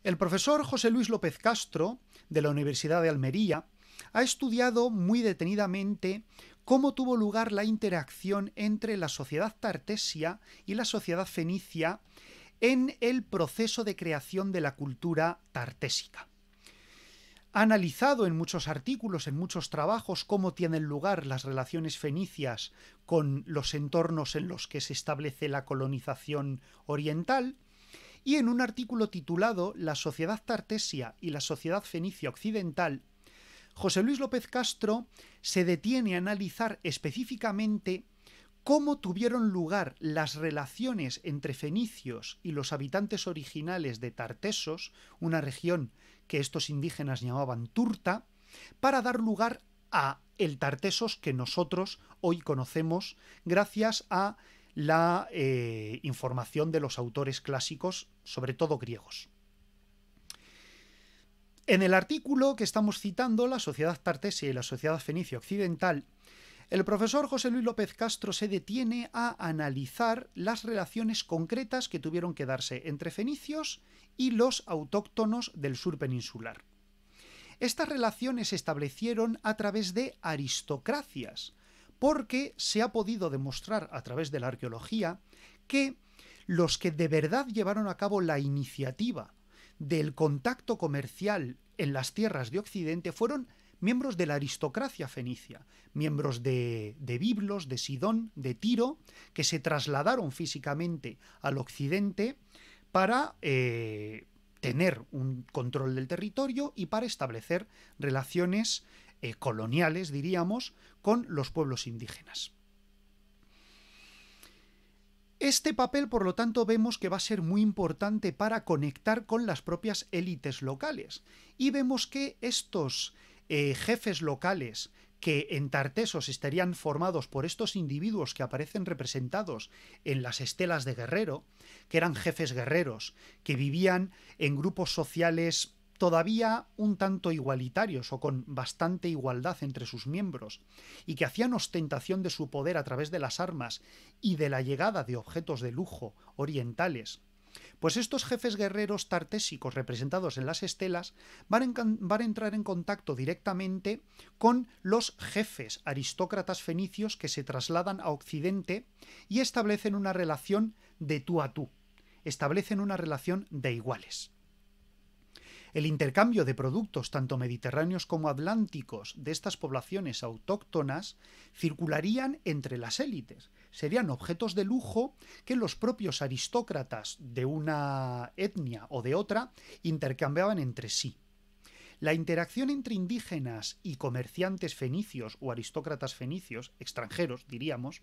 El profesor José Luis López Castro, de la Universidad de Almería, ha estudiado muy detenidamente cómo tuvo lugar la interacción entre la sociedad tartesia y la sociedad fenicia en el proceso de creación de la cultura tartésica. Ha analizado en muchos artículos, en muchos trabajos, cómo tienen lugar las relaciones fenicias con los entornos en los que se establece la colonización oriental, y en un artículo titulado La sociedad tartesia y la sociedad fenicia occidental, José Luis López Castro se detiene a analizar específicamente cómo tuvieron lugar las relaciones entre fenicios y los habitantes originales de Tartesos, una región que estos indígenas llamaban Turta, para dar lugar a el Tartesos que nosotros hoy conocemos gracias a la información de los autores clásicos, sobre todo griegos. En el artículo que estamos citando, La sociedad tartesia y la sociedad fenicia occidental, el profesor José Luis López Castro se detiene a analizar las relaciones concretas que tuvieron que darse entre fenicios y los autóctonos del sur peninsular. Estas relaciones se establecieron a través de aristocracias, porque se ha podido demostrar a través de la arqueología que los que de verdad llevaron a cabo la iniciativa del contacto comercial en las tierras de Occidente fueron miembros de la aristocracia fenicia, miembros de Biblos, de Sidón, de Tiro, que se trasladaron físicamente al occidente para tener un control del territorio y para establecer relaciones coloniales, diríamos, con los pueblos indígenas. Este papel, por lo tanto, vemos que va a ser muy importante para conectar con las propias élites locales. Y vemos que estos jefes locales que en Tartesos estarían formados por estos individuos que aparecen representados en las estelas de Guerrero, que eran jefes guerreros, que vivían en grupos sociales todavía un tanto igualitarios o con bastante igualdad entre sus miembros, y que hacían ostentación de su poder a través de las armas y de la llegada de objetos de lujo orientales, pues estos jefes guerreros tartésicos representados en las estelas van a entrar en contacto directamente con los jefes aristócratas fenicios que se trasladan a Occidente y establecen una relación de tú a tú, establecen una relación de iguales. El intercambio de productos tanto mediterráneos como atlánticos de estas poblaciones autóctonas circularían entre las élites. Serían objetos de lujo que los propios aristócratas de una etnia o de otra intercambiaban entre sí. La interacción entre indígenas y comerciantes fenicios o aristócratas fenicios, extranjeros diríamos,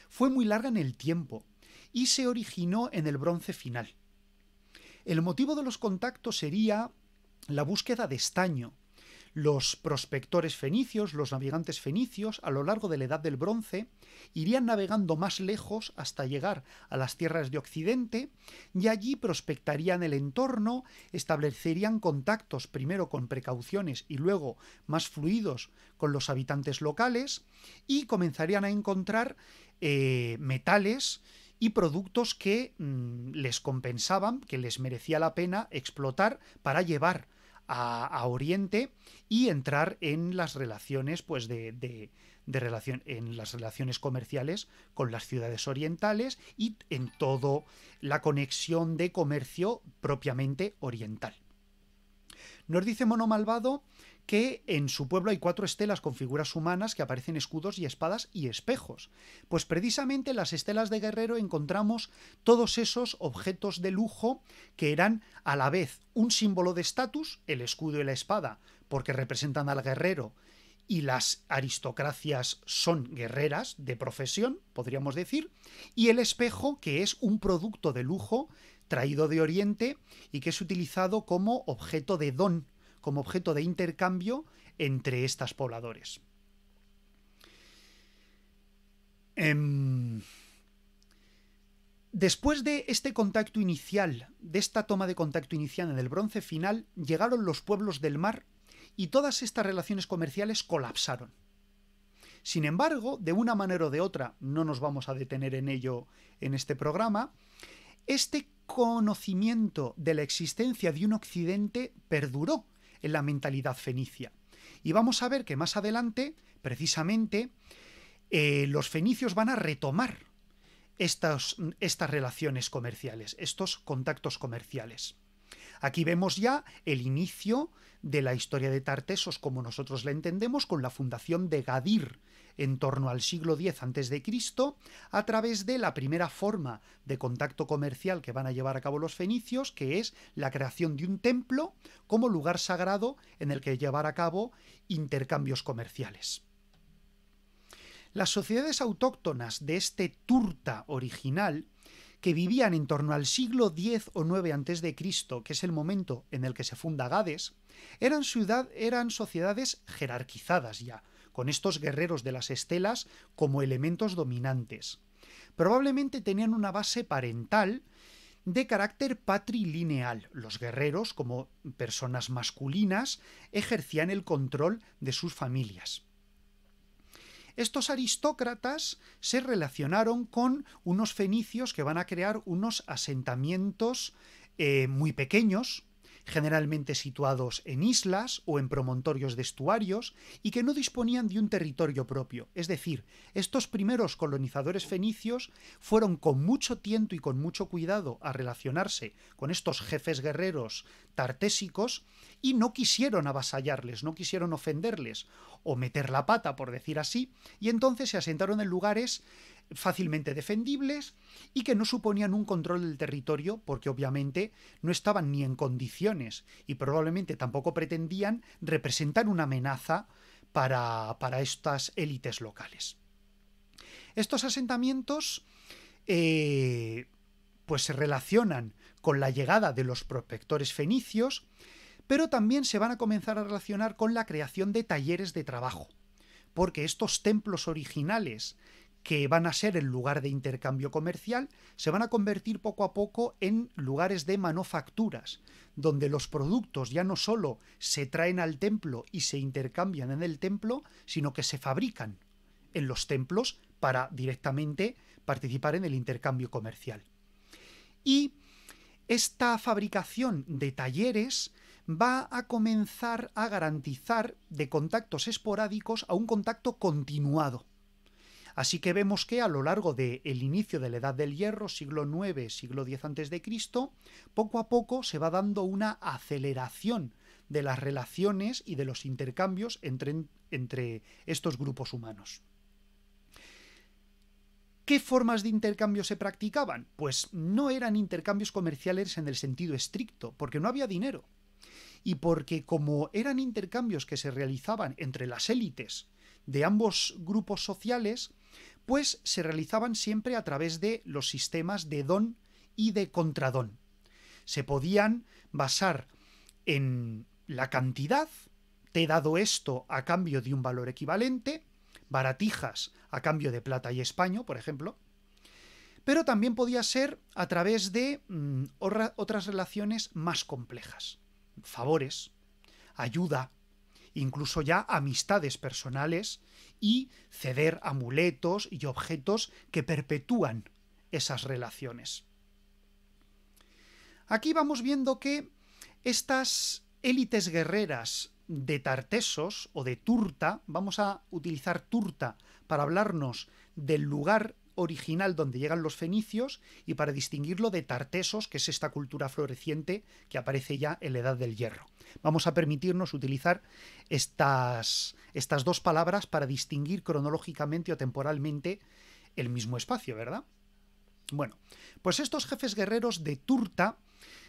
fue muy larga en el tiempo y se originó en el Bronce final. El motivo de los contactos sería la búsqueda de estaño. Los prospectores fenicios, los navegantes fenicios, a lo largo de la Edad del Bronce, irían navegando más lejos hasta llegar a las tierras de Occidente y allí prospectarían el entorno, establecerían contactos primero con precauciones y luego más fluidos con los habitantes locales y comenzarían a encontrar metales y productos que les compensaban, que les merecía la pena explotar para llevar a Oriente y entrar en las relaciones pues en las relaciones comerciales con las ciudades orientales y en toda la conexión de comercio propiamente oriental. Nos dice Mono Malvado que en su pueblo hay 4 estelas con figuras humanas que aparecen escudos y espadas y espejos. Pues precisamente en las estelas de Guerrero encontramos todos esos objetos de lujo que eran a la vez un símbolo de estatus, el escudo y la espada, porque representan al guerrero y las aristocracias son guerreras de profesión, podríamos decir, y el espejo, que es un producto de lujo traído de Oriente y que es utilizado como objeto de don, como objeto de intercambio entre estas pobladores. Después de este contacto inicial, de esta toma de contacto inicial en el Bronce final, llegaron los pueblos del mar y todas estas relaciones comerciales colapsaron. Sin embargo, de una manera o de otra, no nos vamos a detener en ello en este programa, este conocimiento de la existencia de un occidente perduró en la mentalidad fenicia. Y vamos a ver que más adelante, precisamente, los fenicios van a retomar estas relaciones comerciales, estos contactos comerciales. Aquí vemos ya el inicio de la historia de Tartesos como nosotros la entendemos, con la fundación de Gadir en torno al siglo X a.C., a través de la primera forma de contacto comercial que van a llevar a cabo los fenicios, que es la creación de un templo como lugar sagrado en el que llevar a cabo intercambios comerciales. Las sociedades autóctonas de este Turta original, que vivían en torno al siglo X o IX a.C., que es el momento en el que se funda Gades, eran sociedades jerarquizadas ya, con estos guerreros de las estelas como elementos dominantes. Probablemente tenían una base parental de carácter patrilineal. Los guerreros, como personas masculinas, ejercían el control de sus familias. Estos aristócratas se relacionaron con unos fenicios que van a crear unos asentamientos muy pequeños, generalmente situados en islas o en promontorios de estuarios, y que no disponían de un territorio propio. Es decir, estos primeros colonizadores fenicios fueron con mucho tiento y con mucho cuidado a relacionarse con estos jefes guerreros tartésicos y no quisieron avasallarles, no quisieron ofenderles o meter la pata, por decir así, y entonces se asentaron en lugares fácilmente defendibles y que no suponían un control del territorio, porque obviamente no estaban ni en condiciones y probablemente tampoco pretendían representar una amenaza para estas élites locales. Estos asentamientos pues se relacionan con la llegada de los prospectores fenicios, pero también se van a comenzar a relacionar con la creación de talleres de trabajo, porque estos templos originales, que van a ser el lugar de intercambio comercial, se van a convertir poco a poco en lugares de manufacturas, donde los productos ya no solo se traen al templo y se intercambian en el templo, sino que se fabrican en los templos para directamente participar en el intercambio comercial. Y esta fabricación de talleres va a comenzar a garantizar de contactos esporádicos a un contacto continuado. Así que vemos que a lo largo del inicio de la Edad del Hierro, siglo IX, siglo X a.C., poco a poco se va dando una aceleración de las relaciones y de los intercambios entre estos grupos humanos. ¿Qué formas de intercambio se practicaban? Pues no eran intercambios comerciales en el sentido estricto, porque no había dinero. Y porque como eran intercambios que se realizaban entre las élites de ambos grupos sociales, pues se realizaban siempre a través de los sistemas de don y de contradón. Se podían basar en la cantidad, te he dado esto a cambio de un valor equivalente, baratijas a cambio de plata y españo, por ejemplo, pero también podía ser a través de otras relaciones más complejas, favores, ayuda, incluso ya amistades personales y ceder amuletos y objetos que perpetúan esas relaciones. Aquí vamos viendo que estas élites guerreras de Tartesos o de Turta, vamos a utilizar Turta para hablarnos del lugar original donde llegan los fenicios y para distinguirlo de Tartesos, que es esta cultura floreciente que aparece ya en la Edad del Hierro. Vamos a permitirnos utilizar estas dos palabras para distinguir cronológicamente o temporalmente el mismo espacio, ¿verdad? Bueno, pues estos jefes guerreros de Turta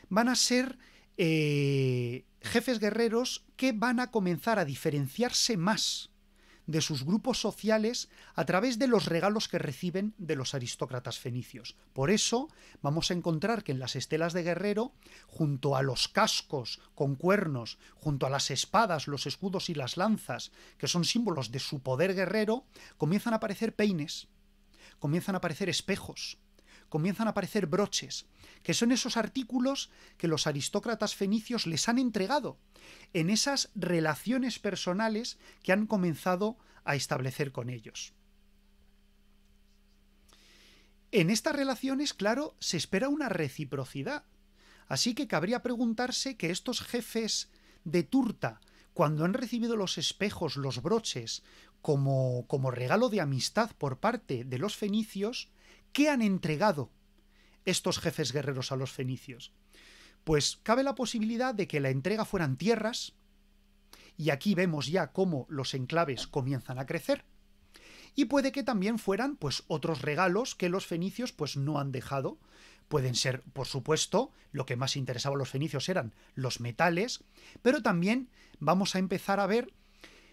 van a ser jefes guerreros que van a comenzar a diferenciarse más de sus grupos sociales a través de los regalos que reciben de los aristócratas fenicios. Por eso vamos a encontrar que en las estelas de guerrero, junto a los cascos con cuernos, junto a las espadas, los escudos y las lanzas, que son símbolos de su poder guerrero, comienzan a aparecer peines, comienzan a aparecer espejos, comienzan a aparecer broches, que son esos artículos que los aristócratas fenicios les han entregado en esas relaciones personales que han comenzado a establecer con ellos. En estas relaciones, claro, se espera una reciprocidad. Así que cabría preguntarse que estos jefes de turta, cuando han recibido los espejos, los broches, como regalo de amistad por parte de los fenicios, ¿qué han entregado estos jefes guerreros a los fenicios? Pues cabe la posibilidad de que la entrega fueran tierras, y aquí vemos ya cómo los enclaves comienzan a crecer, y puede que también fueran pues otros regalos que los fenicios pues no han dejado. Pueden ser, por supuesto, lo que más interesaba a los fenicios eran los metales, pero también vamos a empezar a ver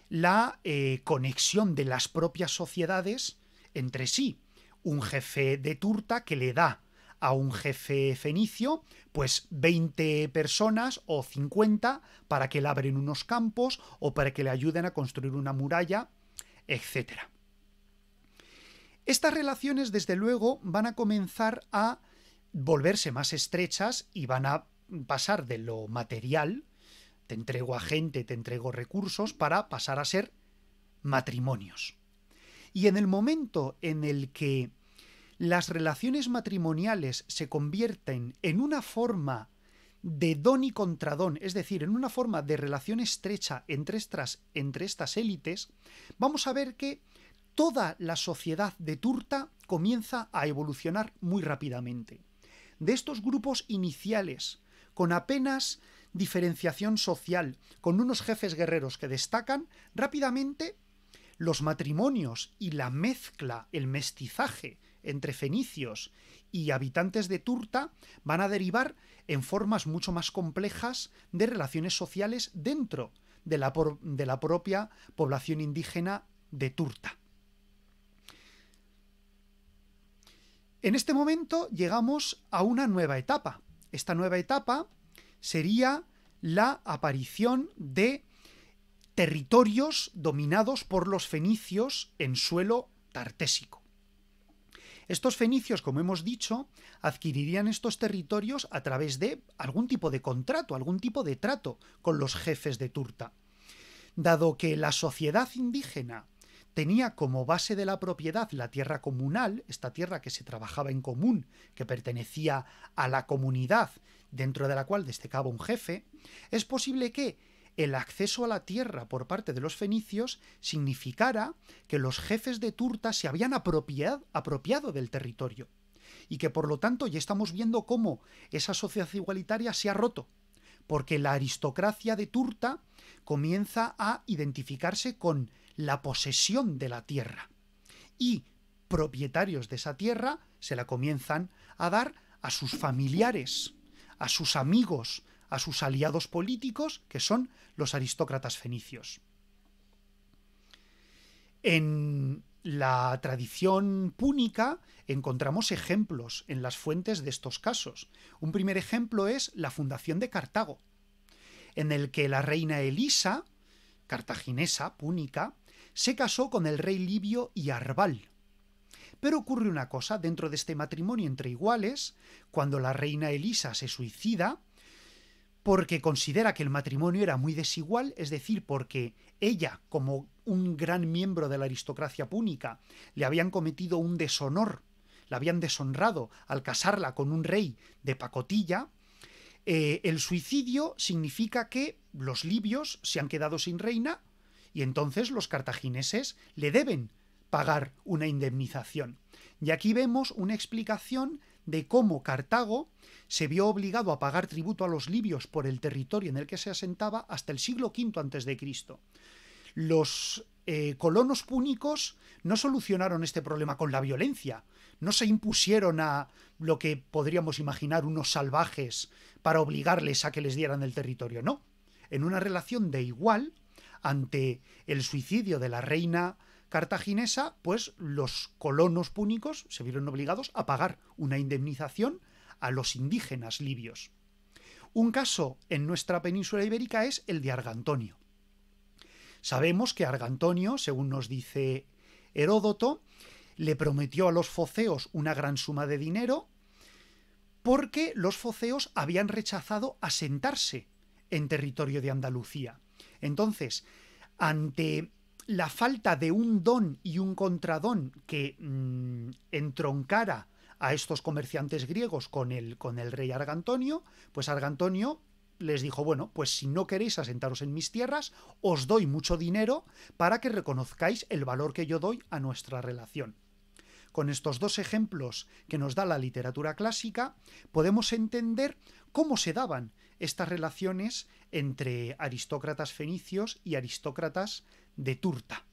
la conexión de las propias sociedades entre sí. Un jefe de turta que le da a un jefe fenicio pues 20 personas o 50 para que labren unos campos o para que le ayuden a construir una muralla, etcétera. Estas relaciones, desde luego, van a comenzar a volverse más estrechas y van a pasar de lo material, te entrego a gente, te entrego recursos, para pasar a ser matrimonios. Y en el momento en el que las relaciones matrimoniales se convierten en una forma de don y contradón, es decir, en una forma de relación estrecha entre estas élites, vamos a ver que toda la sociedad de turta comienza a evolucionar muy rápidamente. De estos grupos iniciales, con apenas diferenciación social, con unos jefes guerreros que destacan, rápidamente los matrimonios y la mezcla, el mestizaje entre fenicios y habitantes de turta van a derivar en formas mucho más complejas de relaciones sociales dentro de la propia población indígena de turta. En este momento llegamos a una nueva etapa. Esta nueva etapa sería la aparición de territorios dominados por los fenicios en suelo tartésico. Estos fenicios, como hemos dicho, adquirirían estos territorios a través de algún tipo de contrato, algún tipo de trato con los jefes de turta. Dado que la sociedad indígena tenía como base de la propiedad la tierra comunal, esta tierra que se trabajaba en común, que pertenecía a la comunidad dentro de la cual destacaba un jefe, es posible que el acceso a la tierra por parte de los fenicios significara que los jefes de turta se habían apropiado del territorio y que por lo tanto ya estamos viendo cómo esa sociedad igualitaria se ha roto, porque la aristocracia de turta comienza a identificarse con la posesión de la tierra y propietarios de esa tierra se la comienzan a dar a sus familiares, a sus amigos, a sus aliados políticos, que son los aristócratas fenicios. En la tradición púnica encontramos ejemplos en las fuentes de estos casos. Un primer ejemplo es la fundación de Cartago, en el que la reina Elisa, cartaginesa, púnica, se casó con el rey libio Iarbal. Pero ocurre una cosa, dentro de este matrimonio entre iguales, cuando la reina Elisa se suicida, porque considera que el matrimonio era muy desigual, es decir, porque ella, como un gran miembro de la aristocracia púnica, le habían cometido un deshonor, la habían deshonrado al casarla con un rey de pacotilla, el suicidio significa que los libios se han quedado sin reina y entonces los cartagineses le deben pagar una indemnización. Y aquí vemos una explicación de cómo Cartago se vio obligado a pagar tributo a los libios por el territorio en el que se asentaba hasta el siglo V a.C. Los colonos púnicos no solucionaron este problema con la violencia, no se impusieron a lo que podríamos imaginar unos salvajes para obligarles a que les dieran el territorio, no. En una relación de igual, ante el suicidio de la reina cartaginesa, pues los colonos púnicos se vieron obligados a pagar una indemnización a los indígenas libios. Un caso en nuestra península ibérica es el de Argantonio. Sabemos que Argantonio, según nos dice Heródoto, le prometió a los foceos una gran suma de dinero porque los foceos habían rechazado asentarse en territorio de Andalucía. Entonces, ante la falta de un don y un contradón que entroncara a estos comerciantes griegos con el rey Argantonio, pues Argantonio les dijo, bueno, pues si no queréis asentaros en mis tierras, os doy mucho dinero para que reconozcáis el valor que yo doy a nuestra relación. Con estos dos ejemplos que nos da la literatura clásica, podemos entender cómo se daban estas relaciones entre aristócratas fenicios y aristócratas de Turta.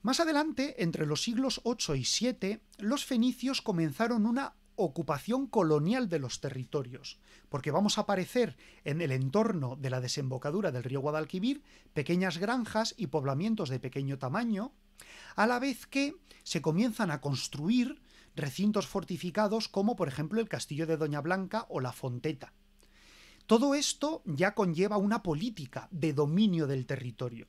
Más adelante, entre los siglos VIII y VII, los fenicios comenzaron una ocupación colonial de los territorios, porque vamos a aparecer en el entorno de la desembocadura del río Guadalquivir pequeñas granjas y poblamientos de pequeño tamaño, a la vez que se comienzan a construir recintos fortificados como por ejemplo el castillo de Doña Blanca o la Fonteta. Todo esto ya conlleva una política de dominio del territorio.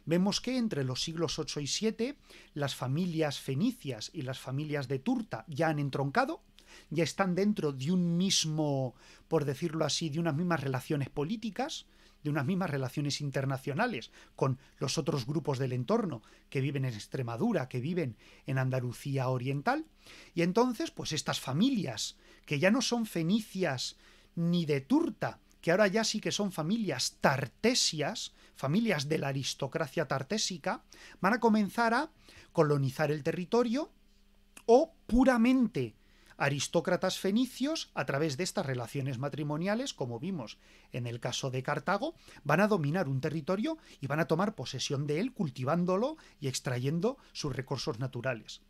Vemos que entre los siglos VIII y VII las familias fenicias y las familias de Turta ya han entroncado, ya están dentro de un mismo, por decirlo así, de unas mismas relaciones políticas, de unas mismas relaciones internacionales con los otros grupos del entorno que viven en Extremadura, que viven en Andalucía oriental, y entonces pues estas familias que ya no son fenicias ni de Turta, que ahora ya sí que son familias tartesias, familias de la aristocracia tartésica, van a comenzar a colonizar el territorio o puramente aristócratas fenicios, a través de estas relaciones matrimoniales, como vimos en el caso de Cartago, van a dominar un territorio y van a tomar posesión de él, cultivándolo y extrayendo sus recursos naturales.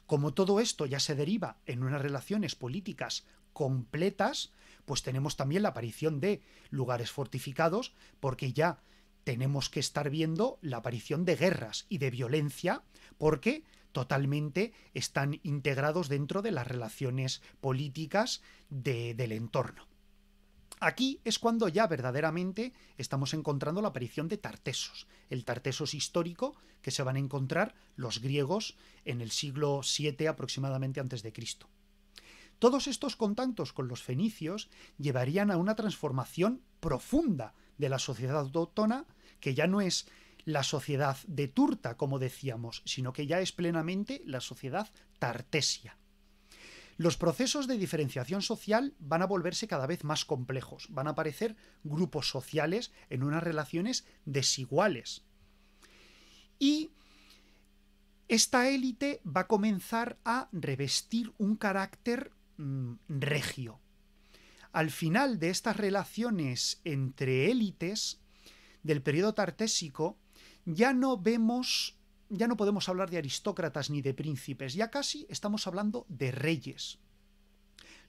Como todo esto ya se deriva en unas relaciones políticas completas, pues tenemos también la aparición de lugares fortificados, porque ya tenemos que estar viendo la aparición de guerras y de violencia, porque totalmente están integrados dentro de las relaciones políticas del entorno. Aquí es cuando ya verdaderamente estamos encontrando la aparición de Tartesos, el Tartesos histórico que se van a encontrar los griegos en el siglo VII aproximadamente antes de Cristo. Todos estos contactos con los fenicios llevarían a una transformación profunda de la sociedad autóctona, que ya no es la sociedad de Turta, como decíamos, sino que ya es plenamente la sociedad tartesia. Los procesos de diferenciación social van a volverse cada vez más complejos, van a aparecer grupos sociales en unas relaciones desiguales. Y esta élite va a comenzar a revestir un carácter regio. Al final de estas relaciones entre élites del periodo tartésico, ya no podemos hablar de aristócratas ni de príncipes, ya casi estamos hablando de reyes.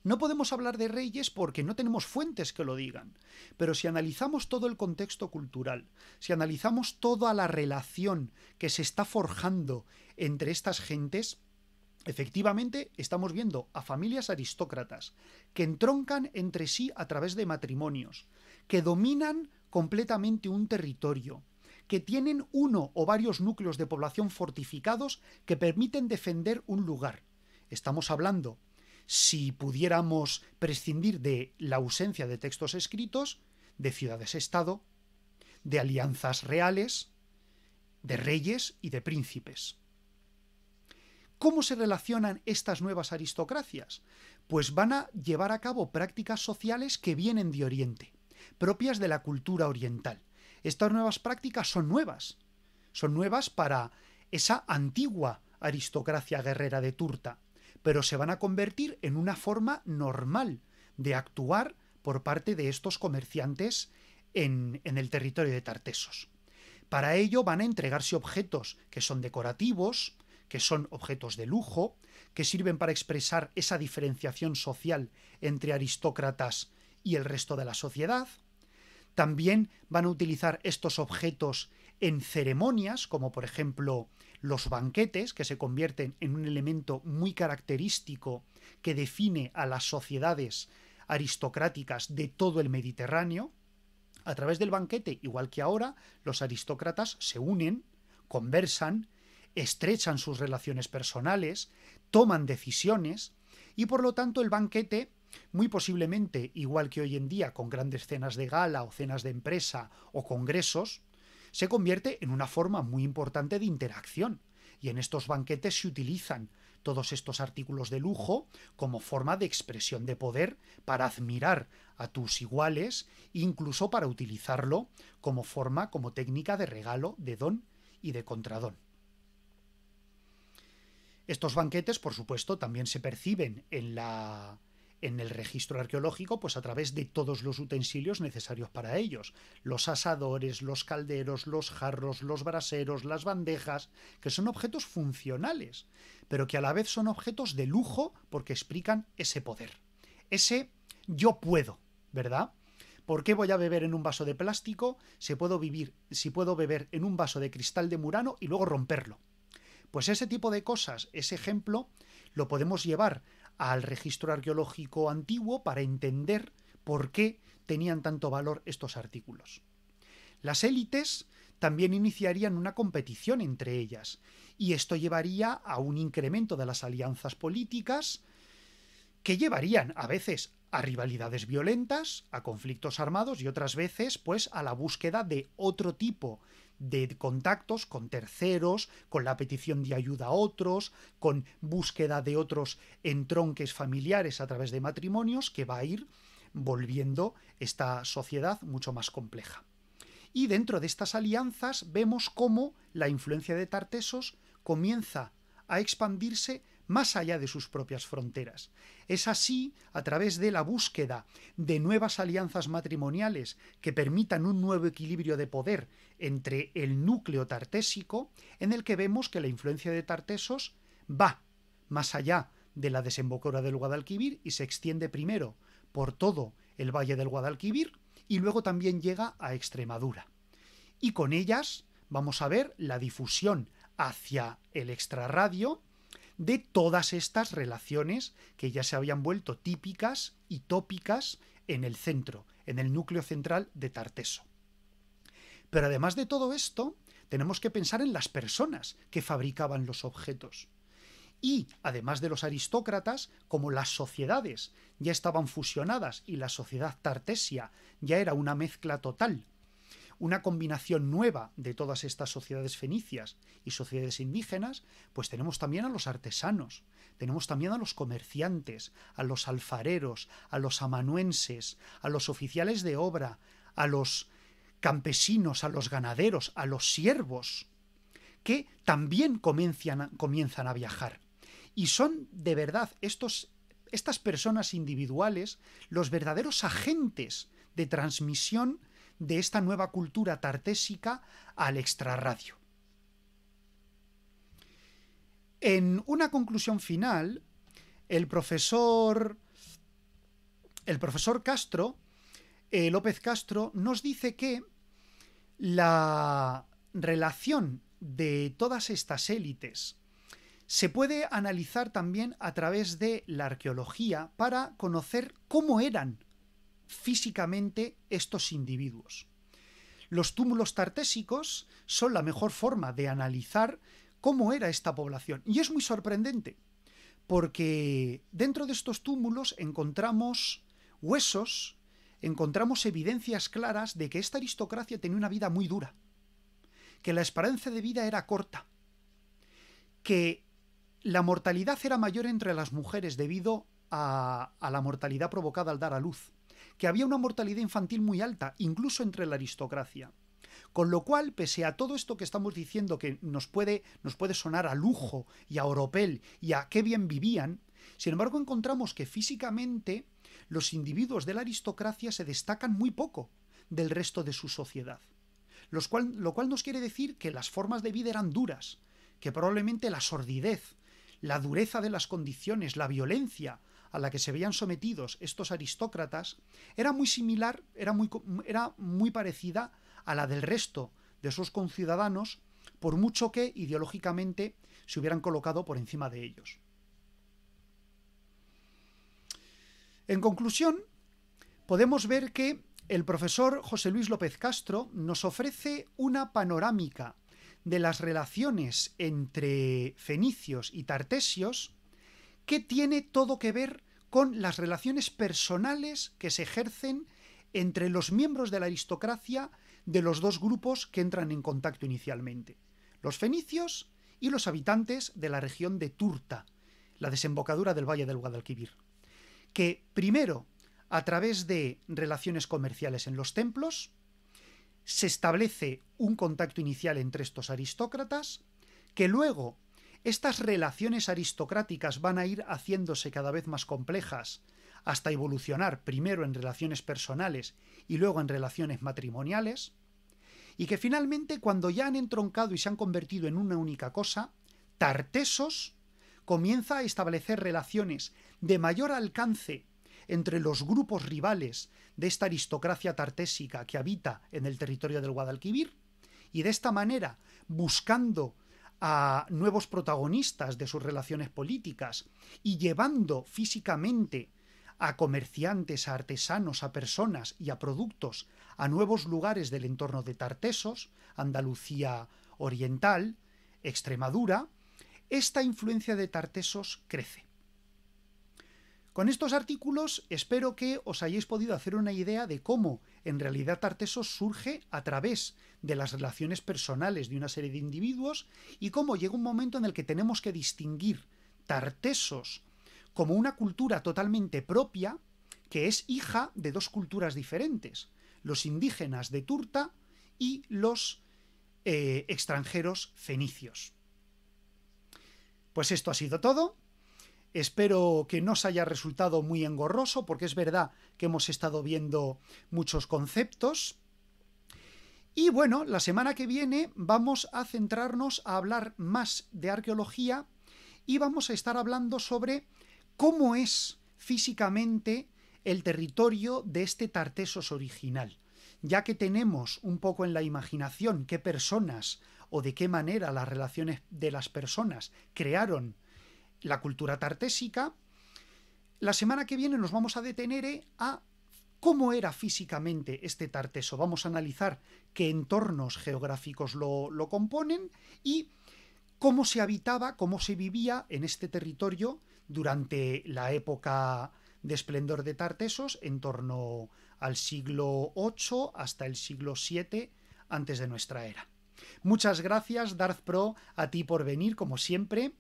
No podemos hablar de reyes porque no tenemos fuentes que lo digan, pero si analizamos todo el contexto cultural, si analizamos toda la relación que se está forjando entre estas gentes, efectivamente estamos viendo a familias aristócratas que entroncan entre sí a través de matrimonios, que dominan completamente un territorio, que tienen uno o varios núcleos de población fortificados que permiten defender un lugar. Estamos hablando, si pudiéramos prescindir de la ausencia de textos escritos, de ciudades-estado, de alianzas reales, de reyes y de príncipes. ¿Cómo se relacionan estas nuevas aristocracias? Pues van a llevar a cabo prácticas sociales que vienen de Oriente, propias de la cultura oriental. Estas nuevas prácticas son nuevas para esa antigua aristocracia guerrera de Turta, pero se van a convertir en una forma normal de actuar por parte de estos comerciantes en el territorio de Tartesos. Para ello van a entregarse objetos que son decorativos, que son objetos de lujo, que sirven para expresar esa diferenciación social entre aristócratas y el resto de la sociedad. También van a utilizar estos objetos en ceremonias, como por ejemplo los banquetes, que se convierten en un elemento muy característico que define a las sociedades aristocráticas de todo el Mediterráneo. A través del banquete, igual que ahora, los aristócratas se unen, conversan, estrechan sus relaciones personales, toman decisiones, y por lo tanto el banquete, muy posiblemente, igual que hoy en día con grandes cenas de gala o cenas de empresa o congresos, se convierte en una forma muy importante de interacción. y en estos banquetes se utilizan todos estos artículos de lujo como forma de expresión de poder para admirar a tus iguales, incluso para utilizarlo como forma, como técnica de regalo, de don y de contradón. Estos banquetes, por supuesto, también se perciben en el registro arqueológico, pues a través de todos los utensilios necesarios para ellos. Los asadores, los calderos, los jarros, los braseros, las bandejas, que son objetos funcionales, pero que a la vez son objetos de lujo porque explican ese poder. Ese yo puedo, ¿verdad? ¿Por qué voy a beber en un vaso de plástico si puedo beber en un vaso de cristal de Murano y luego romperlo? Pues ese tipo de cosas, ese ejemplo, lo podemos llevar al registro arqueológico antiguo para entender por qué tenían tanto valor estos artículos. Las élites también iniciarían una competición entre ellas, y esto llevaría a un incremento de las alianzas políticas que llevarían a veces a rivalidades violentas, a conflictos armados y otras veces pues a la búsqueda de otro tipo de contactos con terceros, con la petición de ayuda a otros, con búsqueda de otros entronques familiares a través de matrimonios, que va a ir volviendo esta sociedad mucho más compleja. Y dentro de estas alianzas vemos cómo la influencia de Tartesos comienza a expandirse más allá de sus propias fronteras. Es así, a través de la búsqueda de nuevas alianzas matrimoniales que permitan un nuevo equilibrio de poder entre el núcleo tartésico, en el que vemos que la influencia de Tartesos va más allá de la desembocadura del Guadalquivir y se extiende primero por todo el valle del Guadalquivir y luego también llega a Extremadura. Y con ellas vamos a ver la difusión hacia el extrarradio de todas estas relaciones que ya se habían vuelto típicas y tópicas en el centro, en el núcleo central de Tarteso. Pero además de todo esto, tenemos que pensar en las personas que fabricaban los objetos. Y, además de los aristócratas, como las sociedades ya estaban fusionadas y la sociedad tartesia ya era una mezcla total, una combinación nueva de todas estas sociedades fenicias y sociedades indígenas, pues tenemos también a los artesanos, tenemos también a los comerciantes, a los alfareros, a los amanuenses, a los oficiales de obra, a los campesinos, a los ganaderos, a los siervos, que también comienzan a viajar. Y son de verdad estas personas individuales los verdaderos agentes de transmisión de esta nueva cultura tartésica al extrarradio. En una conclusión final, el profesor Castro, López Castro, nos dice que la relación de todas estas élites se puede analizar también a través de la arqueología para conocer cómo eran físicamente estos individuos. Los túmulos tartésicos son la mejor forma de analizar cómo era esta población. Y es muy sorprendente, porque dentro de estos túmulos encontramos huesos, encontramos evidencias claras de que esta aristocracia tenía una vida muy dura, que la esperanza de vida era corta, que la mortalidad era mayor entre las mujeres debido a la mortalidad provocada al dar a luz, que había una mortalidad infantil muy alta, incluso entre la aristocracia. Con lo cual, pese a todo esto que estamos diciendo que nos puede sonar a lujo y a oropel y a qué bien vivían, sin embargo encontramos que físicamente los individuos de la aristocracia se destacan muy poco del resto de su sociedad. Lo cual nos quiere decir que las formas de vida eran duras, que probablemente la sordidez, la dureza de las condiciones, la violencia a la que se veían sometidos estos aristócratas era muy similar, era muy parecida a la del resto de sus conciudadanos, por mucho que ideológicamente se hubieran colocado por encima de ellos. En conclusión, podemos ver que el profesor José Luis López Castro nos ofrece una panorámica de las relaciones entre fenicios y tartesios que tiene todo que ver con las relaciones personales que se ejercen entre los miembros de la aristocracia de los dos grupos que entran en contacto inicialmente, los fenicios y los habitantes de la región de Turta, la desembocadura del valle del Guadalquivir, que primero, a través de relaciones comerciales en los templos, se establece un contacto inicial entre estos aristócratas, que luego estas relaciones aristocráticas van a ir haciéndose cada vez más complejas hasta evolucionar primero en relaciones personales y luego en relaciones matrimoniales, y que finalmente, cuando ya han entroncado y se han convertido en una única cosa, Tartesos comienza a establecer relaciones de mayor alcance entre los grupos rivales de esta aristocracia tartésica que habita en el territorio del Guadalquivir, y de esta manera, buscando a nuevos protagonistas de sus relaciones políticas y llevando físicamente a comerciantes, a artesanos, a personas y a productos a nuevos lugares del entorno de Tartesos, Andalucía oriental, Extremadura, esta influencia de Tartesos crece. Con estos artículos espero que os hayáis podido hacer una idea de cómo en realidad Tartesos surge a través de las relaciones personales de una serie de individuos y cómo llega un momento en el que tenemos que distinguir Tartesos como una cultura totalmente propia que es hija de dos culturas diferentes, los indígenas de Turta y los extranjeros fenicios. Pues esto ha sido todo. Espero que no os haya resultado muy engorroso, porque es verdad que hemos estado viendo muchos conceptos. Y bueno, la semana que viene vamos a centrarnos a hablar más de arqueología y vamos a estar hablando sobre cómo es físicamente el territorio de este Tartesos original, ya que tenemos un poco en la imaginación qué personas o de qué manera las relaciones de las personas crearon la cultura tartésica. La semana que viene nos vamos a detener a cómo era físicamente este Tarteso. Vamos a analizar qué entornos geográficos lo componen y cómo se habitaba, cómo se vivía en este territorio durante la época de esplendor de Tartesos, en torno al siglo VIII hasta el siglo VII antes de nuestra era. Muchas gracias, Darth Pro, a ti por venir, como siempre.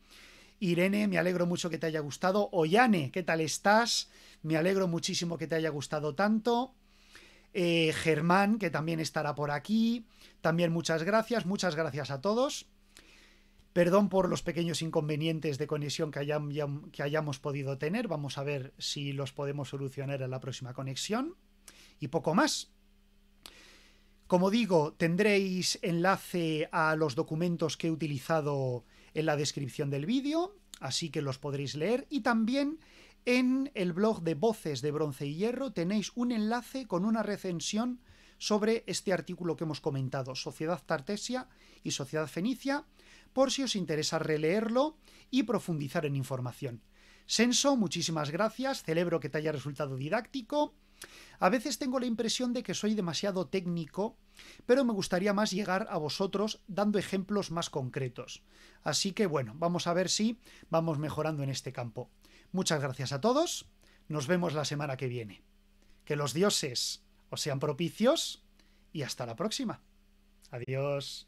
Irene, me alegro mucho que te haya gustado. Ollane, ¿qué tal estás? Me alegro muchísimo que te haya gustado tanto. Germán, que también estará por aquí. También muchas gracias a todos. Perdón por los pequeños inconvenientes de conexión que hayamos podido tener. Vamos a ver si los podemos solucionar en la próxima conexión. Y poco más. Como digo, tendréis enlace a los documentos que he utilizado en la descripción del vídeo, así que los podréis leer. Y también en el blog de Voces de Bronce y Hierro tenéis un enlace con una recensión sobre este artículo que hemos comentado, Sociedad Tartesia y Sociedad Fenicia, por si os interesa releerlo y profundizar en información. Senso, muchísimas gracias, celebro que te haya resultado didáctico. A veces tengo la impresión de que soy demasiado técnico, pero me gustaría más llegar a vosotros dando ejemplos más concretos. Así que bueno, vamos a ver si vamos mejorando en este campo. Muchas gracias a todos, nos vemos la semana que viene. Que los dioses os sean propicios y hasta la próxima. Adiós.